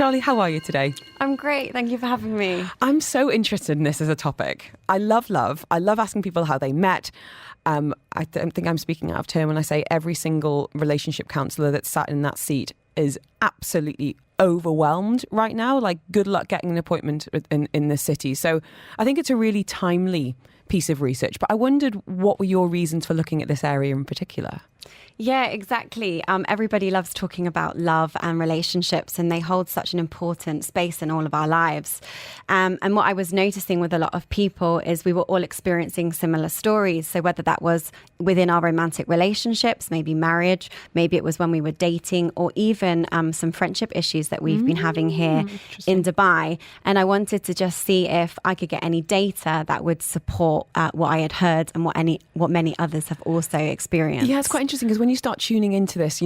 Charlie, how are you today? I'm great. Thank you for having me. I'm so interested in this as a topic. I love love. I love asking people how they met. I don't think I'm speaking out of turn when I say every single relationship counsellor that's sat in that seat is absolutely overwhelmed right now. Like, good luck getting an appointment in the city. So I think it's a really timely piece of research. But I wondered, what were your reasons for looking at this area in particular? Yeah, exactly. Everybody loves talking about love and relationships, and they hold such an important space in all of our lives. And what I was noticing with a lot of people is we were all experiencing similar stories. So whether that was within our romantic relationships, maybe marriage, maybe it was when we were dating, or even some friendship issues that we've been having here in Dubai. And I wanted to just see if I could get any data that would support what I had heard and what many others have also experienced. Yeah, it's quite interesting because when you start tuning into this,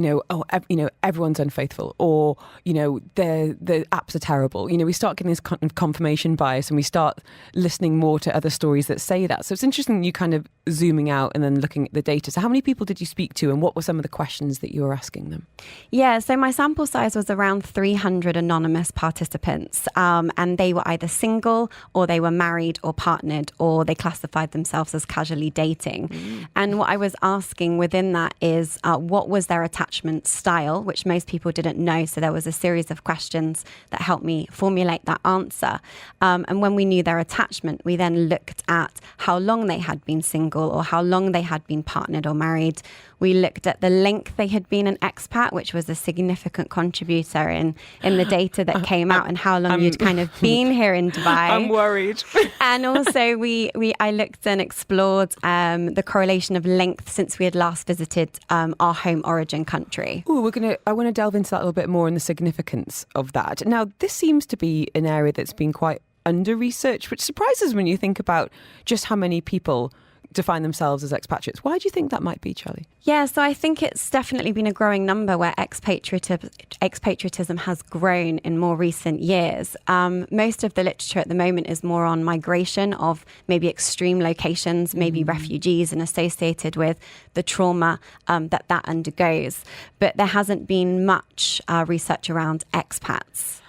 everyone's unfaithful, or, the apps are terrible. We start getting this kind of confirmation bias, and we start listening more to other stories that say that. So it's interesting you kind of zooming out and then looking at the data. So how many people did you speak to, and what were some of the questions that you were asking them? Yeah, so my sample size was around 300 anonymous participants, and they were either single, or they were married or partnered, or they classified themselves as casually dating. And what I was asking within that is what was their attachment style, which most people didn't know. So there was a series of questions that helped me formulate that answer. And when we knew their attachment, we then looked at how long they had been single, or how long they had been partnered or married. We looked at the length they had been an expat, which was a significant contributor in the data that came out, and how long you'd kind of been here in Dubai. I'm worried. And also I looked and explored the correlation of length since we had last visited our home origin country. Ooh, I want to delve into that a little bit more, and the significance of that. Now, this seems to be an area that's been quite under-researched, which surprises when you think about just how many people define themselves as expatriates. Why do you think that might be, Charlie? Yeah, so I think it's definitely been a growing number where expatriatism has grown in more recent years. Most of the literature at the moment is more on migration of maybe extreme locations, maybe refugees, and associated with the trauma that undergoes. But there hasn't been much research around expats.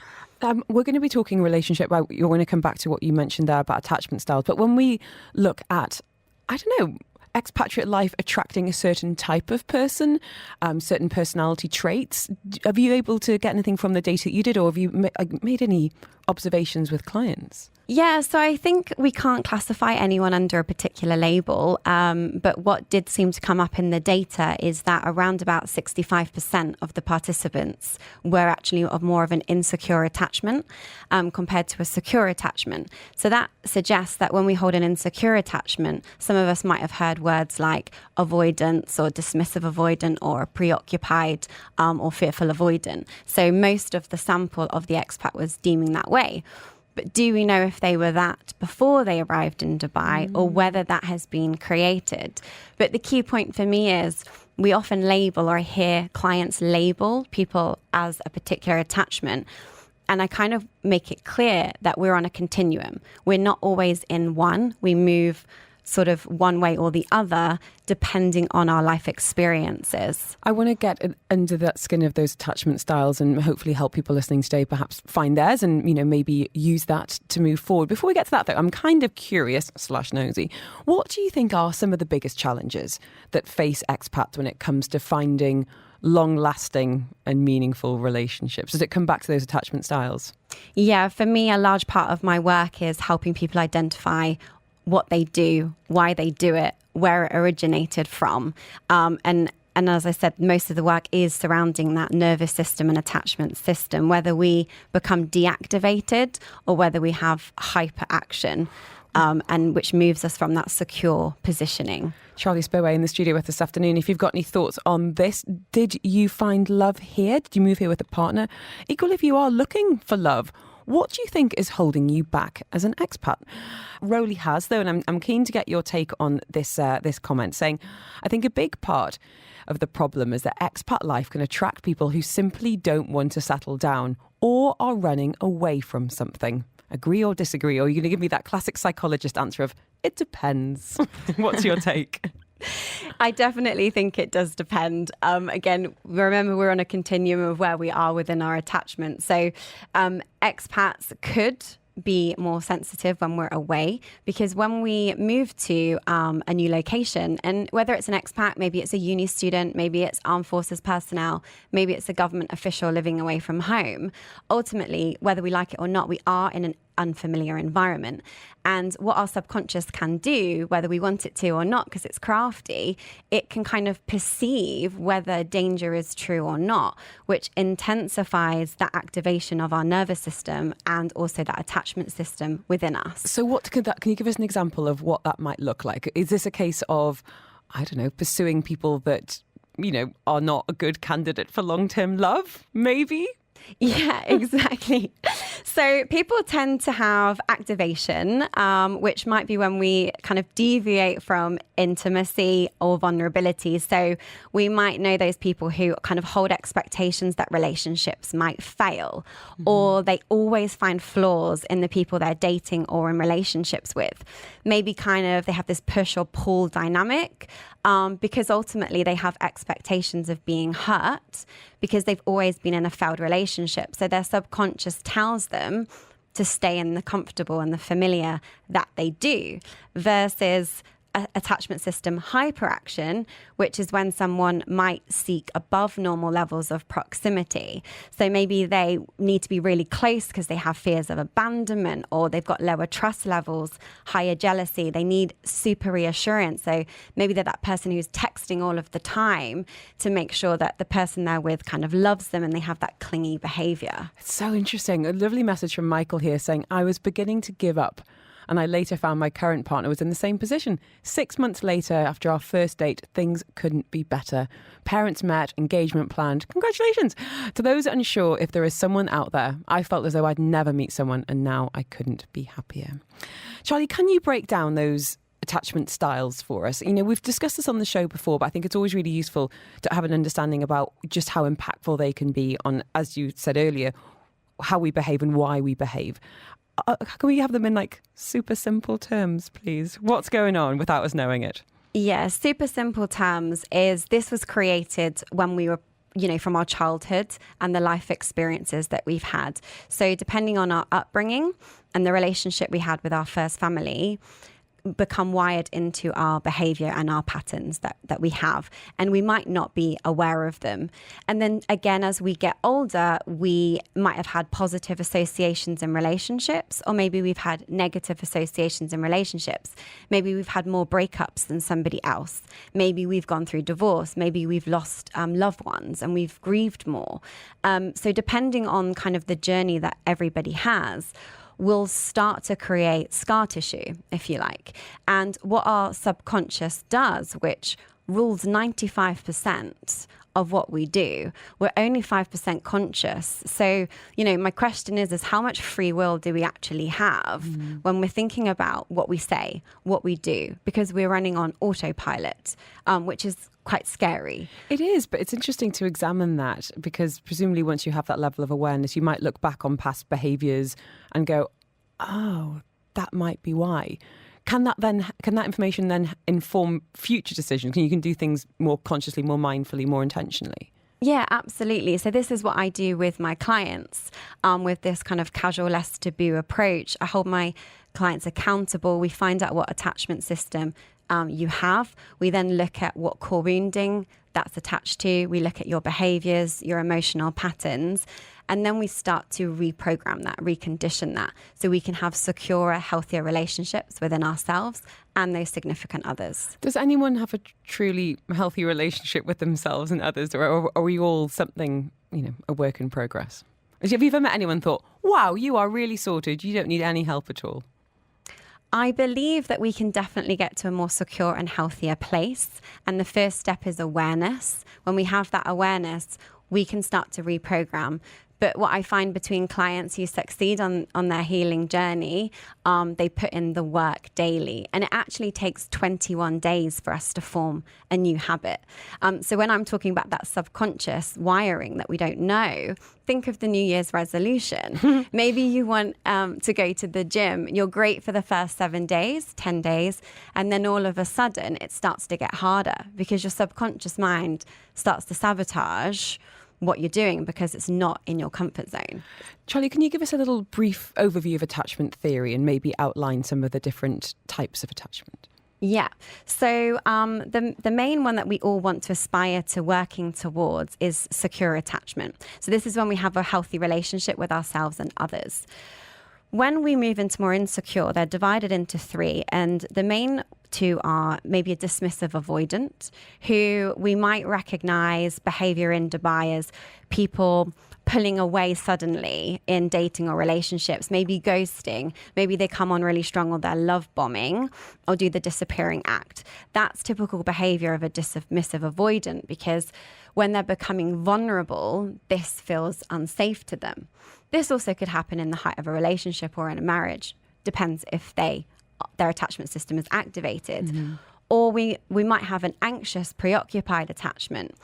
We're going to be talking relationship. You're going to come back to what you mentioned there about attachment styles. But when we look at, I don't know, expatriate life attracting a certain type of person, certain personality traits, have you able to get anything from the data that you did, or have you made any observations with clients? Yeah, so I think we can't classify anyone under a particular label, but what did seem to come up in the data is that around about 65% of the participants were actually of more of an insecure attachment compared to a secure attachment. So that suggests that when we hold an insecure attachment, some of us might have heard words like avoidance, or dismissive avoidant, or preoccupied, or fearful avoidant. So most of the sample of the expat was deeming that way. But do we know if they were that before they arrived in Dubai, or whether that has been created? But the key point for me is we often label, or I hear clients label people as a particular attachment. And I kind of make it clear that we're on a continuum. We're not always in one. We move sort of one way or the other, depending on our life experiences. I want to get under that skin of those attachment styles and hopefully help people listening today perhaps find theirs and, maybe use that to move forward. Before we get to that, though, I'm kind of curious / nosy. What do you think are some of the biggest challenges that face expats when it comes to finding long-lasting and meaningful relationships? Does it come back to those attachment styles? Yeah, for me, a large part of my work is helping people identify what they do, why they do it, where it originated from. And as I said, most of the work is surrounding that nervous system and attachment system, whether we become deactivated or whether we have hyperaction, and which moves us from that secure positioning. Charlie Spoway in the studio with us this afternoon. If you've got any thoughts on this, did you find love here? Did you move here with a partner? Equally, if you are looking for love, what do you think is holding you back as an expat? Rowley has, though, and I'm keen to get your take on this comment, saying, I think a big part of the problem is that expat life can attract people who simply don't want to settle down or are running away from something. Agree or disagree? Or are you going to give me that classic psychologist answer of, it depends? What's your take? I definitely think it does depend. Again, remember we're on a continuum of where we are within our attachment. So expats could be more sensitive when we're away, because when we move to a new location, and whether it's an expat, maybe it's a uni student, maybe it's armed forces personnel, maybe it's a government official living away from home, ultimately, whether we like it or not, we are in an unfamiliar environment. And what our subconscious can do, whether we want it to or not, because it's crafty, it can kind of perceive whether danger is true or not, which intensifies that activation of our nervous system and also that attachment system within us. So what could that, can you give us an example of what that might look like? Is this a case of, I don't know, pursuing people that, you know, are not a good candidate for long-term love, maybe? Yeah, exactly. So people tend to have activation, which might be when we kind of deviate from intimacy or vulnerability. So we might know those people who kind of hold expectations that relationships might fail, or they always find flaws in the people they're dating or in relationships with. Maybe kind of they have this push or pull dynamic, because ultimately they have expectations of being hurt because they've always been in a failed relationship. So their subconscious tells them to stay in the comfortable and the familiar that they do, versus attachment system hyperaction, which is when someone might seek above normal levels of proximity. So maybe they need to be really close because they have fears of abandonment, or they've got lower trust levels, higher jealousy. They need super reassurance. So maybe they're that person who's texting all of the time to make sure that the person they're with kind of loves them, and they have that clingy behavior. It's so interesting. A lovely message from Michael here saying, I was beginning to give up, and I later found my current partner was in the same position. 6 months later, after our first date, things couldn't be better. Parents met, engagement planned. Congratulations! To those unsure if there is someone out there, I felt as though I'd never meet someone, and now I couldn't be happier. Charlie, can you break down those attachment styles for us? You know, we've discussed this on the show before, but I think it's always really useful to have an understanding about just how impactful they can be on, as you said earlier, how we behave and why we behave. Can we have them in like super simple terms, please? What's going on without us knowing it? Yeah, super simple terms is this was created when we were, you know, from our childhood and the life experiences that we've had. So depending on our upbringing and the relationship we had with our first family, become wired into our behavior and our patterns that we have, and we might not be aware of them. And then again, as we get older, we might have had positive associations in relationships, or maybe we've had negative associations in relationships. Maybe we've had more breakups than somebody else. Maybe we've gone through divorce. Maybe we've lost loved ones and we've grieved more. So depending on kind of the journey that everybody has, will start to create scar tissue, if you like. And what our subconscious does, which rules 95% of what we do, we're only 5% conscious. So, you know, my question is how much free will do we actually have when we're thinking about what we say, what we do, because we're running on autopilot, which is quite scary. It is, but it's interesting to examine that, because presumably once you have that level of awareness, you might look back on past behaviours and go, oh, that might be why. Can that information then inform future decisions? You can do things more consciously, more mindfully, more intentionally? Yeah, absolutely. So this is what I do with my clients, with this kind of casual, less taboo approach. I hold my clients accountable. We find out what attachment system you have. We then look at what core wounding that's attached to. We look at your behaviors, your emotional patterns, and then we start to reprogram that, recondition that, so we can have securer, healthier relationships within ourselves and those significant others. Does anyone have a truly healthy relationship with themselves and others, or are we all something, you know, a work in progress? Have you ever met anyone thought, wow, you are really sorted, you don't need any help at all? I believe that we can definitely get to a more secure and healthier place. And the first step is awareness. When we have that awareness, we can start to reprogram. But what I find between clients who succeed on their healing journey, they put in the work daily. And it actually takes 21 days for us to form a new habit. So when I'm talking about that subconscious wiring that we don't know, think of the New Year's resolution. Maybe you want to go to the gym. You're great for the first 7 days, 10 days. And then all of a sudden, it starts to get harder because your subconscious mind starts to sabotage what you're doing because it's not in your comfort zone. Charlie, can you give us a little brief overview of attachment theory and maybe outline some of the different types of attachment? Yeah. So the main one that we all want to aspire to working towards is secure attachment. So this is when we have a healthy relationship with ourselves and others. When we move into more insecure, they're divided into three. And the main two are maybe a dismissive avoidant, who we might recognize behavior in Dubai as people pulling away suddenly in dating or relationships, maybe ghosting, maybe they come on really strong or they're love bombing or do the disappearing act. That's typical behavior of a dismissive avoidant because when they're becoming vulnerable, this feels unsafe to them. This also could happen in the height of a relationship or in a marriage. Depends if their attachment system is activated. Mm-hmm. Or we might have an anxious, preoccupied attachment,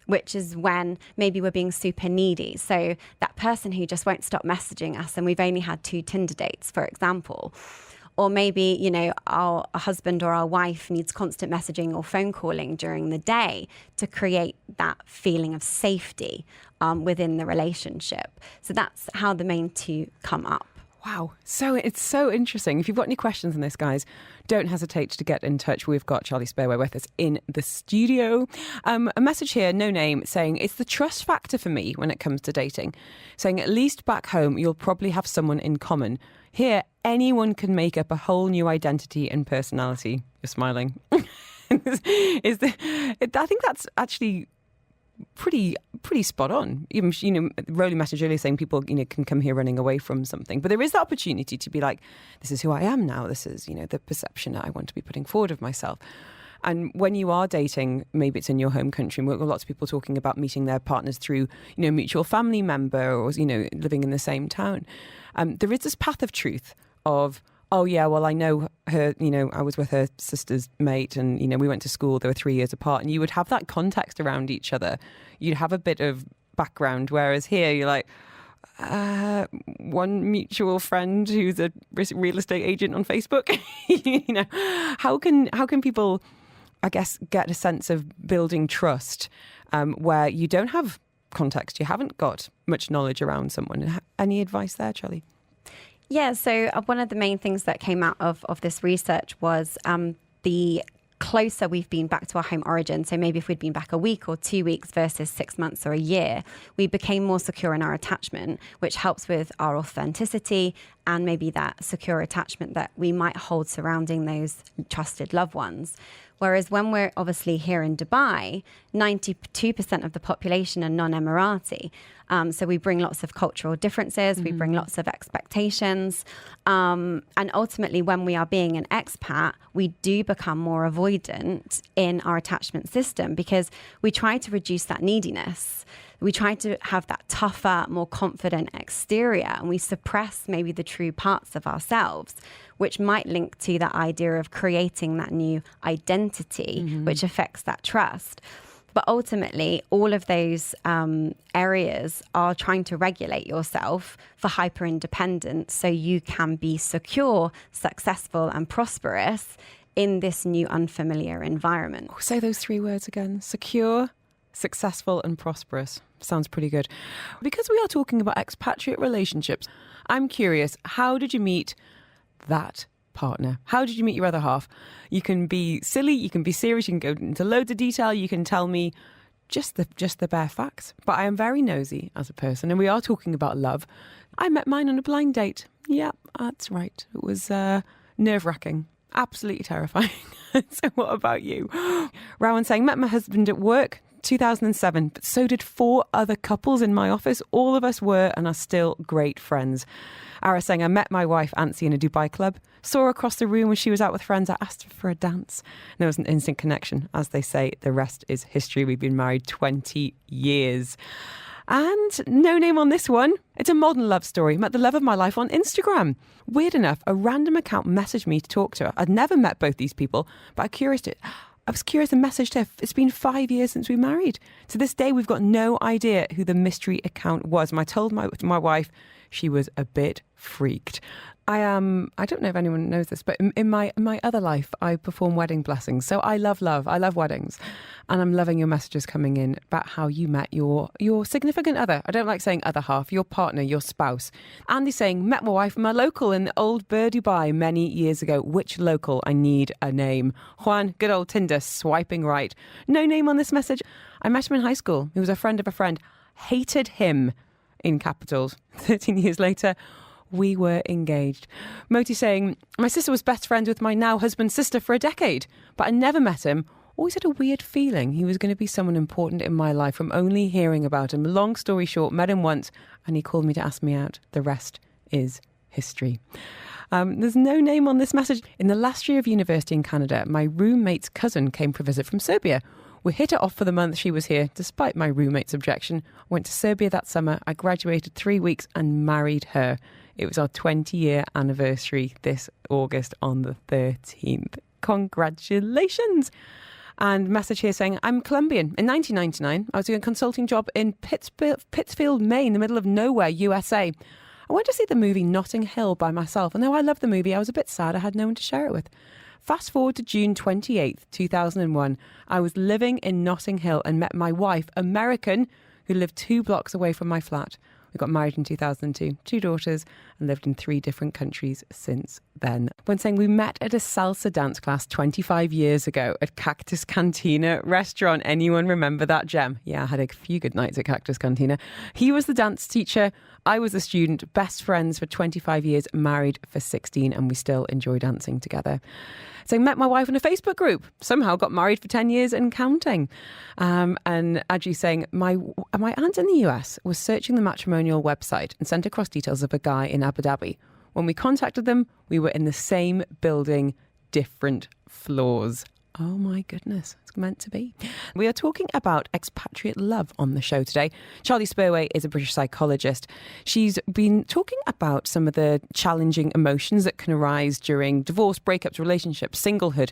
which is when maybe we're being super needy. So that person who just won't stop messaging us and we've only had 2 Tinder dates, for example. Or maybe, our husband or our wife needs constant messaging or phone calling during the day to create that feeling of safety within the relationship. So that's how the main two come up. Wow. So it's so interesting. If you've got any questions on this, guys, don't hesitate to get in touch. We've got Charlie Spareway with us in the studio. A message here, no name, saying it's the trust factor for me when it comes to dating. Saying at least back home, you'll probably have someone in common. Here, anyone can make up a whole new identity and personality. You're smiling. I think that's actually pretty spot on. Even, Rowley message earlier saying people, can come here running away from something. But there is the opportunity to be like, this is who I am now. This is, the perception that I want to be putting forward of myself. And when you are dating, maybe it's in your home country, and lots of people talking about meeting their partners through, mutual family member or, living in the same town. There is this path of truth of, oh, yeah, well, I know her, I was with her sister's mate and, we went to school, they were 3 years apart. And you would have that context around each other. You'd have a bit of background. Whereas here, you're like, one mutual friend who's a real estate agent on Facebook. How can people, I guess, get a sense of building trust where you don't have context, you haven't got much knowledge around someone? Any advice there, Charlie? Yeah, so one of the main things that came out of this research was the closer we've been back to our home origin. So maybe if we'd been back a week or 2 weeks versus 6 months or a year, we became more secure in our attachment, which helps with our authenticity and maybe that secure attachment that we might hold surrounding those trusted loved ones. Whereas when we're obviously here in Dubai, 92% of the population are non-Emirati. So we bring lots of cultural differences, we bring lots of expectations. And ultimately, when we are being an expat, we do become more avoidant in our attachment system because we try to reduce that neediness. We try to have that tougher, more confident exterior, and we suppress maybe the true parts of ourselves, which might link to that idea of creating that new identity, which affects that trust. But ultimately, all of those areas are trying to regulate yourself for hyper-independence so you can be secure, successful, and prosperous in this new unfamiliar environment. Say those 3 words again. Secure, successful, and prosperous. Sounds pretty good. Because we are talking about expatriate relationships, I'm curious, how did you meet that partner? How did you meet your other half? You can be silly, you can be serious, you can go into loads of detail, you can tell me just the bare facts. But I am very nosy as a person, and we are talking about love. I met mine on a blind date. Yeah, that's right. It was nerve-wracking. Absolutely terrifying. So what about you? Rowan saying, met my husband at work 2007, but so did 4 other couples in my office. All of us were and are still great friends. Ara saying, I met my wife, Ansi, in a Dubai club. Saw her across the room when she was out with friends. I asked her for a dance. And there was an instant connection. As they say, the rest is history. We've been married 20 years. And no name on this one. It's a modern love story. Met the love of my life on Instagram. Weird enough, a random account messaged me to talk to her. I'd never met both these people, but I was curious and messaged her. It's been 5 years since we married. To this day, we've got no idea who the mystery account was. And I told my wife, she was a bit freaked. I don't know if anyone knows this, but in my other life, I perform wedding blessings. So I love love. I love weddings. And I'm loving your messages coming in about how you met your significant other. I don't like saying other half, your partner, your spouse. Andy's saying, met my wife from a local in the old Bur Dubai many years ago. Which local? I need a name. Juan, good old Tinder, swiping right. No name on this message. I met him in high school. He was a friend of a friend. Hated him, in capitals. 13 years later, we were engaged. Moti saying, my sister was best friends with my now husband's sister for a decade, but I never met him. Always had a weird feeling he was going to be someone important in my life from only hearing about him. Long story short, met him once and he called me to ask me out. The rest is history. There's no name on this message. In the last year of university in Canada, my roommate's cousin came for a visit from Serbia. We hit it off for the month she was here, despite my roommate's objection. I went to Serbia that summer. I graduated 3 weeks and married her. It was our 20-year anniversary this August on the 13th. Congratulations. And message here saying, I'm Colombian. In 1999, I was doing a consulting job in Pittsfield, Maine, in the middle of nowhere, USA. I went to see the movie Notting Hill by myself. And though I loved the movie, I was a bit sad I had no one to share it with. Fast forward to June 28th, 2001. I was living in Notting Hill and met my wife, American, who lived 2 blocks away from my flat. We got married in 2002, 2 daughters, and lived in 3 different countries since then. When saying we met at a salsa dance class 25 years ago at Cactus Cantina restaurant. Anyone remember that, Gem? Yeah, I had a few good nights at Cactus Cantina. He was the dance teacher. I was a student, best friends for 25 years, married for 16, and we still enjoy dancing together. So met my wife in a Facebook group, somehow got married for 10 years and counting. And Ajay saying, my aunt in the US was searching the matrimonial website and sent across details of a guy in Abu Dhabi. When we contacted them, we were in the same building, different floors. Oh my goodness, it's meant to be. We are talking about expatriate love on the show today. Charlie Spurway is a British psychologist. She's been talking about some of the challenging emotions that can arise during divorce, breakups, relationships, singlehood,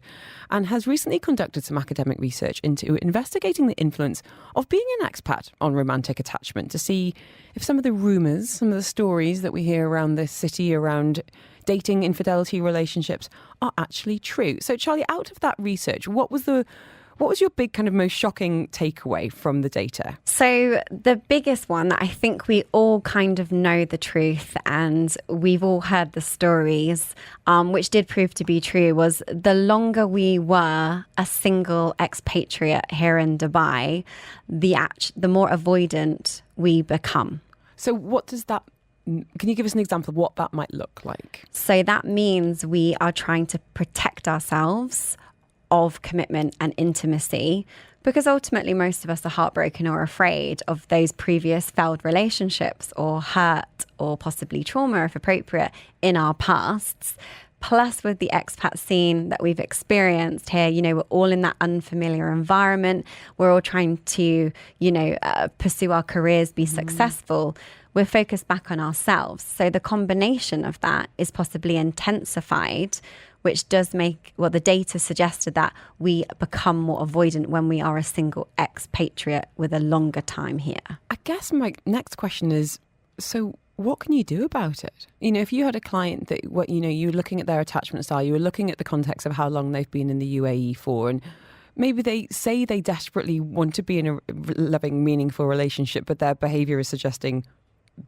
and has recently conducted some academic research into investigating the influence of being an expat on romantic attachment to see if some of the rumours, some of the stories that we hear around this city around dating, infidelity, relationships are actually true. So, Charlie, out of that research, what was your big kind of most shocking takeaway from the data? So the biggest one that I think we all kind of know the truth and we've all heard the stories, which did prove to be true, was the longer we were a single expatriate here in Dubai, the more avoidant we become. So what does that Can you give us an example of what that might look like? So that means we are trying to protect ourselves of commitment and intimacy because ultimately most of us are heartbroken or afraid of those previous failed relationships or hurt or possibly trauma, if appropriate, in our pasts. Plus, with the expat scene that we've experienced here, we're all in that unfamiliar environment. We're all trying to, pursue our careers, be successful. We're focused back on ourselves. So the combination of that is possibly intensified, which does make, the data suggested that we become more avoidant when we are a single expatriate with a longer time here. I guess my next question is, so what can you do about it? If you had a client that, you were looking at their attachment style, you were looking at the context of how long they've been in the UAE for, and maybe they say they desperately want to be in a loving, meaningful relationship, but their behaviour is suggesting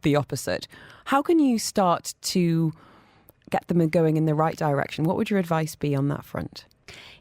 the opposite. How can you start to get them going in the right direction? What would your advice be on that front?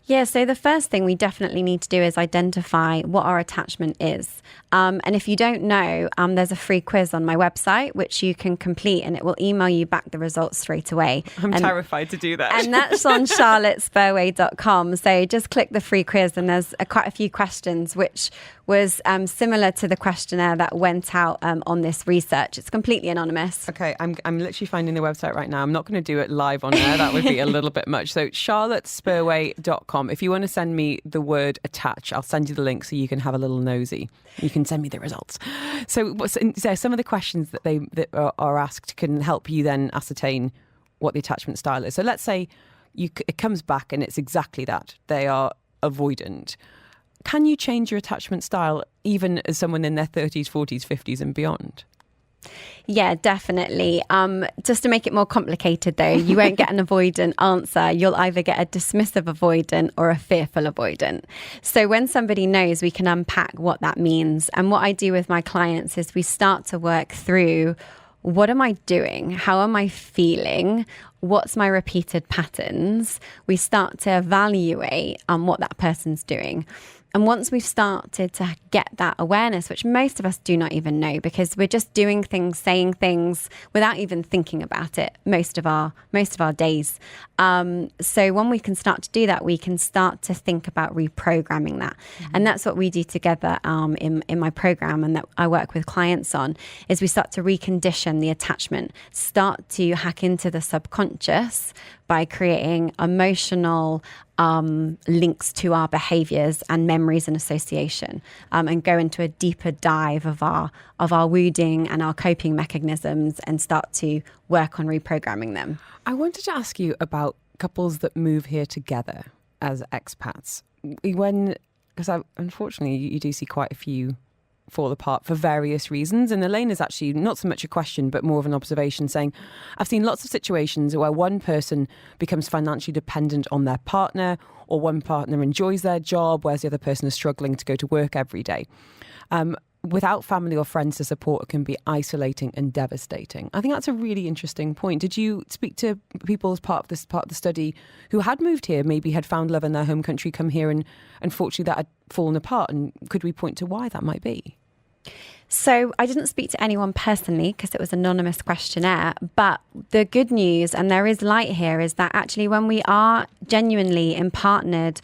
Yeah, so the first thing we definitely need to do is identify what our attachment is. And if you don't know, there's a free quiz on my website, which you can complete and it will email you back the results straight away. I'm terrified to do that. And that's on charlottespurway.com. So just click the free quiz and there's quite a few questions, which was similar to the questionnaire that went out on this research. It's completely anonymous. Okay, I'm literally finding the website right now. I'm not going to do it live on air. That would be a little bit much. So charlottespurway.com. expats.com. If you want to send me the word attach, I'll send you the link so you can have a little nosy. You can send me the results. So some of the questions that are asked can help you then ascertain what the attachment style is. So let's say it comes back and it's exactly that. They are avoidant. Can you change your attachment style even as someone in their 30s, 40s, 50s and beyond? Yeah, definitely. Just to make it more complicated, though, you won't get an avoidant answer. You'll either get a dismissive avoidant or a fearful avoidant. So when somebody knows, we can unpack what that means. And what I do with my clients is we start to work through, what am I doing? How am I feeling? What's my repeated patterns? We start to evaluate what that person's doing. And once we've started to get that awareness, which most of us do not even know, because we're just doing things, saying things without even thinking about it most of our days. So when we can start to do that, we can start to think about reprogramming that. Mm-hmm. And that's what we do together in my program, and that I work with clients on, is we start to recondition the attachment, start to hack into the subconscious by creating emotional links to our behaviors and memories and association, and go into a deeper dive of our wounding and our coping mechanisms and start to work on reprogramming them. I wanted to ask you about couples that move here together as expats. Because unfortunately you do see quite a few fall apart for various reasons. And Elaine is actually not so much a question, but more of an observation, saying, I've seen lots of situations where one person becomes financially dependent on their partner, or one partner enjoys their job, whereas the other person is struggling to go to work every day. Without family or friends to support, it can be isolating and devastating. I think that's a really interesting point. Did you speak to people as part of the study who had moved here, maybe had found love in their home country, come here, and unfortunately that had fallen apart? And could we point to why that might be? So I didn't speak to anyone personally because it was an anonymous questionnaire. But the good news, and there is light here, is that actually when we are genuinely in partnered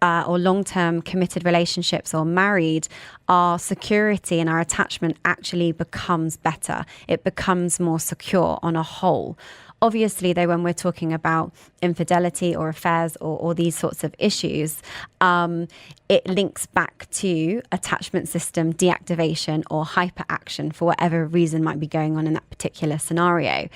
or long-term committed relationships or married, our security and our attachment actually becomes better. It becomes more secure on a whole. Obviously, though, when we're talking about infidelity or affairs or these sorts of issues, it links back to attachment system deactivation or hyperaction for whatever reason might be going on in that particular scenario.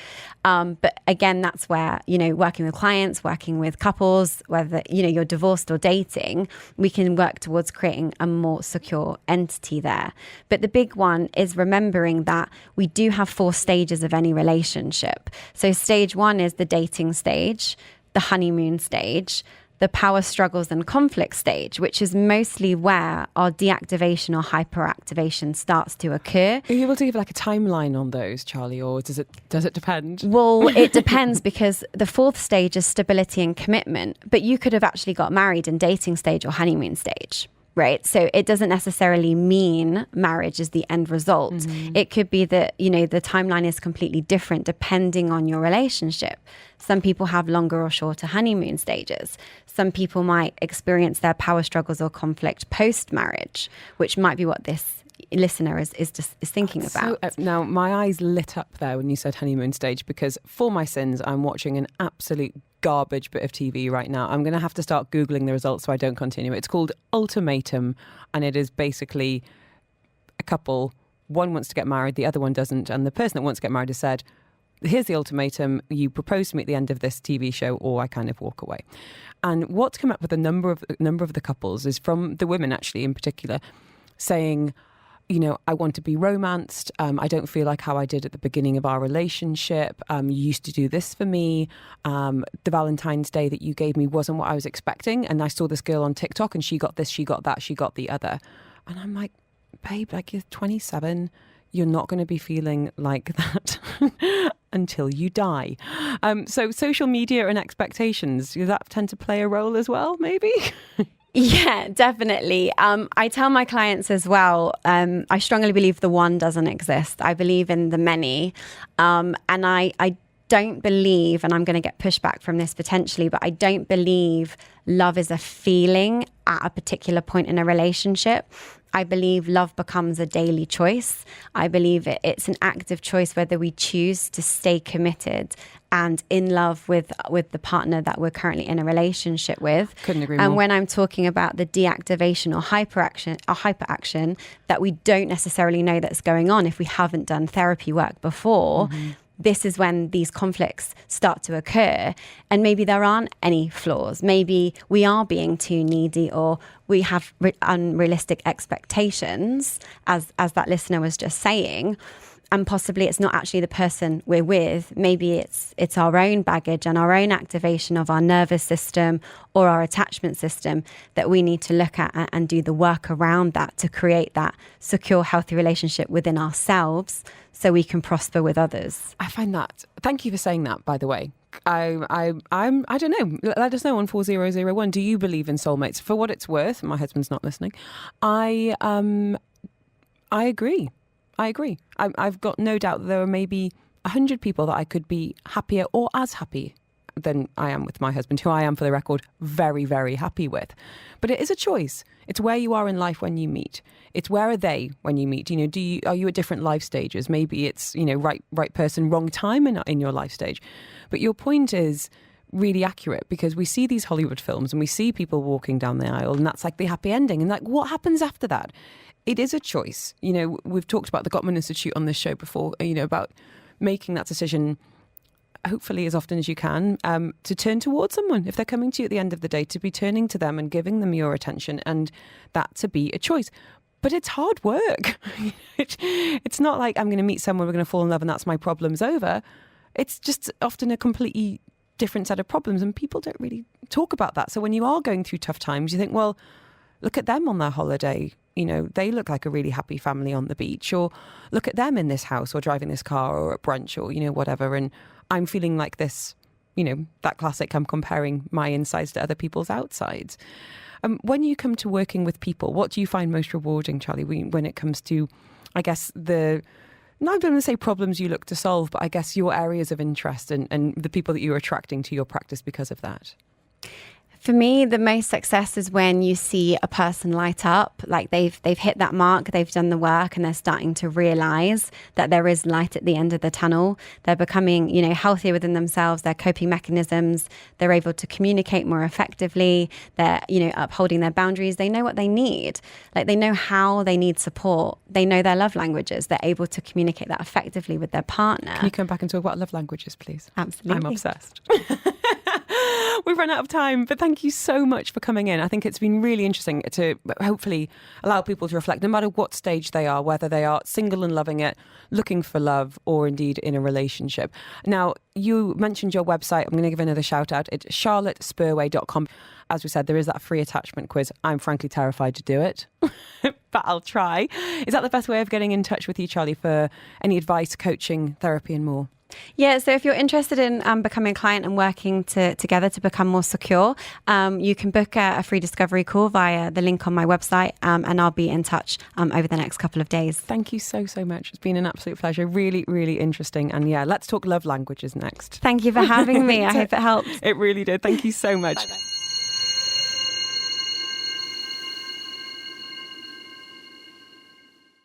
But again, that's where, working with clients, working with couples, whether, you're divorced or dating, we can work towards creating a more secure entity there. But the big one is remembering that we do have 4 stages of any relationship. So stage 1 is the dating stage, the honeymoon stage, the power struggles and conflict stage, which is mostly where our deactivation or hyperactivation starts to occur. Are you able to give like a timeline on those, Charlie, or does it depend? Well, it depends, because the 4th stage is stability and commitment, but you could have actually got married in dating stage or honeymoon stage. Right. So it doesn't necessarily mean marriage is the end result. Mm-hmm. It could be that, the timeline is completely different depending on your relationship. Some people have longer or shorter honeymoon stages. Some people might experience their power struggles or conflict post-marriage, which might be what this listener is thinking about. So, now, my eyes lit up there when you said honeymoon stage, because for my sins, I'm watching an absolute garbage bit of TV right now. I'm going to have to start Googling the results so I don't continue. It's called Ultimatum, and it is basically a couple. One wants to get married, the other one doesn't. And the person that wants to get married has said, here's the ultimatum. You propose to me at the end of this TV show, or I kind of walk away. And what's come up with a number of the couples is from the women, actually, in particular, saying, I want to be romanced. I don't feel like how I did at the beginning of our relationship. You used to do this for me. The Valentine's Day that you gave me wasn't what I was expecting. And I saw this girl on TikTok and she got this, she got that, she got the other. And I'm like, babe, like, you're 27. You're not going to be feeling like that until you die. So social media and expectations, does that tend to play a role as well, maybe? Yeah, definitely. I tell my clients as well, I strongly believe the one doesn't exist. I believe in the many. And I don't believe, and I'm going to get pushback from this potentially, but I don't believe love is a feeling at a particular point in a relationship. I believe love becomes a daily choice. I believe it's an active choice whether we choose to stay committed and in love with the partner that we're currently in a relationship with. Couldn't agree more. And when I'm talking about the deactivation or hyperaction that we don't necessarily know that's going on if we haven't done therapy work before, this is when these conflicts start to occur. And maybe there aren't any flaws. Maybe we are being too needy, or we have unrealistic expectations, as that listener was just saying. And possibly it's not actually the person we're with. Maybe it's our own baggage and our own activation of our nervous system or our attachment system that we need to look at and do the work around that to create that secure, healthy relationship within ourselves so we can prosper with others. I find that. Thank you for saying that, by the way. I don't know. Let us know on 4001. Do you believe in soulmates? For what it's worth, my husband's not listening. I agree. I've got no doubt that there are maybe 100 people that I could be happier or as happy than I am with my husband, who I am, for the record, very, very happy with. But it is a choice. It's where you are in life when you meet. It's where are they when you meet? Are you at different life stages? Maybe it's, right person, wrong time in your life stage. But your point is really accurate, because we see these Hollywood films and we see people walking down the aisle and that's like the happy ending. And like, what happens after that? It is a choice. We've talked about the Gottman Institute on this show before, about making that decision, hopefully as often as you can, to turn towards someone. If they're coming to you at the end of the day, to be turning to them and giving them your attention, and that to be a choice. But it's hard work. It's not like I'm going to meet someone, we're going to fall in love and that's my problem's over. It's just often a completely different set of problems, and people don't really talk about that. So when you are going through tough times, you think, well, look at them on their holiday. They look like a really happy family on the beach, or look at them in this house or driving this car or at brunch or, whatever. And I'm feeling like this, that classic, I'm comparing my insides to other people's outsides. When you come to working with people, what do you find most rewarding, Charlie, when it comes to, I guess, not going to say problems you look to solve, but I guess your areas of interest and the people that you're attracting to your practice because of that? For me, the most success is when you see a person light up, like they've hit that mark, they've done the work, and they're starting to realize that there is light at the end of the tunnel. They're becoming, healthier within themselves, their coping mechanisms, they're able to communicate more effectively, they're, upholding their boundaries, they know what they need. Like, they know how they need support, they know their love languages, they're able to communicate that effectively with their partner. Can you come back and talk about love languages, please? Absolutely. I'm obsessed. We've run out of time, but thank you so much for coming in. I think it's been really interesting to hopefully allow people to reflect, no matter what stage they are, whether they are single and loving it, looking for love, or indeed in a relationship. Now, you mentioned your website. I'm going to give another shout out. It's charlottespurway.com. As we said, there is that free attachment quiz. I'm frankly terrified to do it, but I'll try. Is that the best way of getting in touch with you, Charlie, for any advice, coaching, therapy and more? Yeah, so if you're interested in becoming a client and working together to become more secure, you can book a free discovery call via the link on my website, and I'll be in touch over the next couple of days. Thank you so much. It's been an absolute pleasure. Really, really interesting. And yeah, let's talk love languages next. Thank you for having me. I hope it helped. It really did. Thank you so much. Bye-bye.